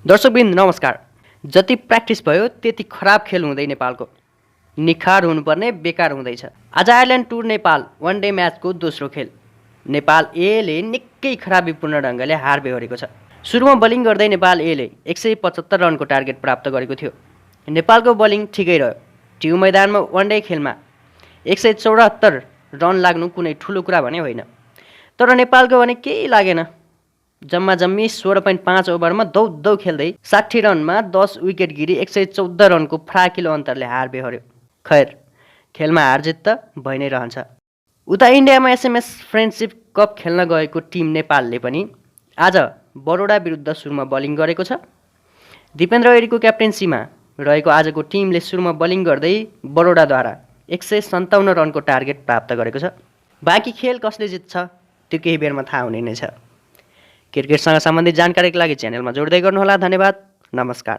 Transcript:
दर्शकवृन्द नमस्कार। जति प्र्याक्टिस भयो त्यति खराब खेल हुँदै नेपालको। निखार हुनुपर्ने बेकार हुँदैछ। आज आयरल्यान्ड टुर नेपाल वन डे म्याचको दोस्रो खेल। नेपाल एले निकै खराबीपूर्ण ढङ्गले हार बेहोरेको छ। सुरुमा बलिङ गर्दै नेपाल एले 175 रनको टार्गेट प्राप्त गरेको थियो। नेपालको बलिङ ठिकै रह्यो। ट्यु मैदानमा वन डे खेलमा 174 रन लाग्नु कुनै ठुलो कुरा भने होइन। तर नेपालको भने केही लागेन। जम्मा जम्मी 16.5 ओभरमा दौड खेल्दै 60 रनमा 10 विकेट गिरी 114 रनको फराकिलो अन्तरले हार बेहोर्यो। खैर, खेलमा हार जित त भइ नै रहन्छ। उता इन्डियामा एसएमएस फ्रेन्डसिप कप खेल्न गएको टिम नेपालले पनि आज बरोडा विरुद्ध सुरुमा बलिङ गरेको छ। दिपेन्द्र ऐरीको क्याप्टेन्सीमा रहेको आजको टिमले सुरुमा बलिङ गर्दै बरोडाद्वारा 157 रनको टार्गेट प्राप्त गरेको छ। बाँकी खेल कसले जित्छ त्यो केही बेरमा थाहा हुने नै छ। क्रिकेटसँग सम्बन्धित जानकारीका लागि च्यानलमा जोड्दै गर्नुहोला। धन्यवाद। नमस्कार।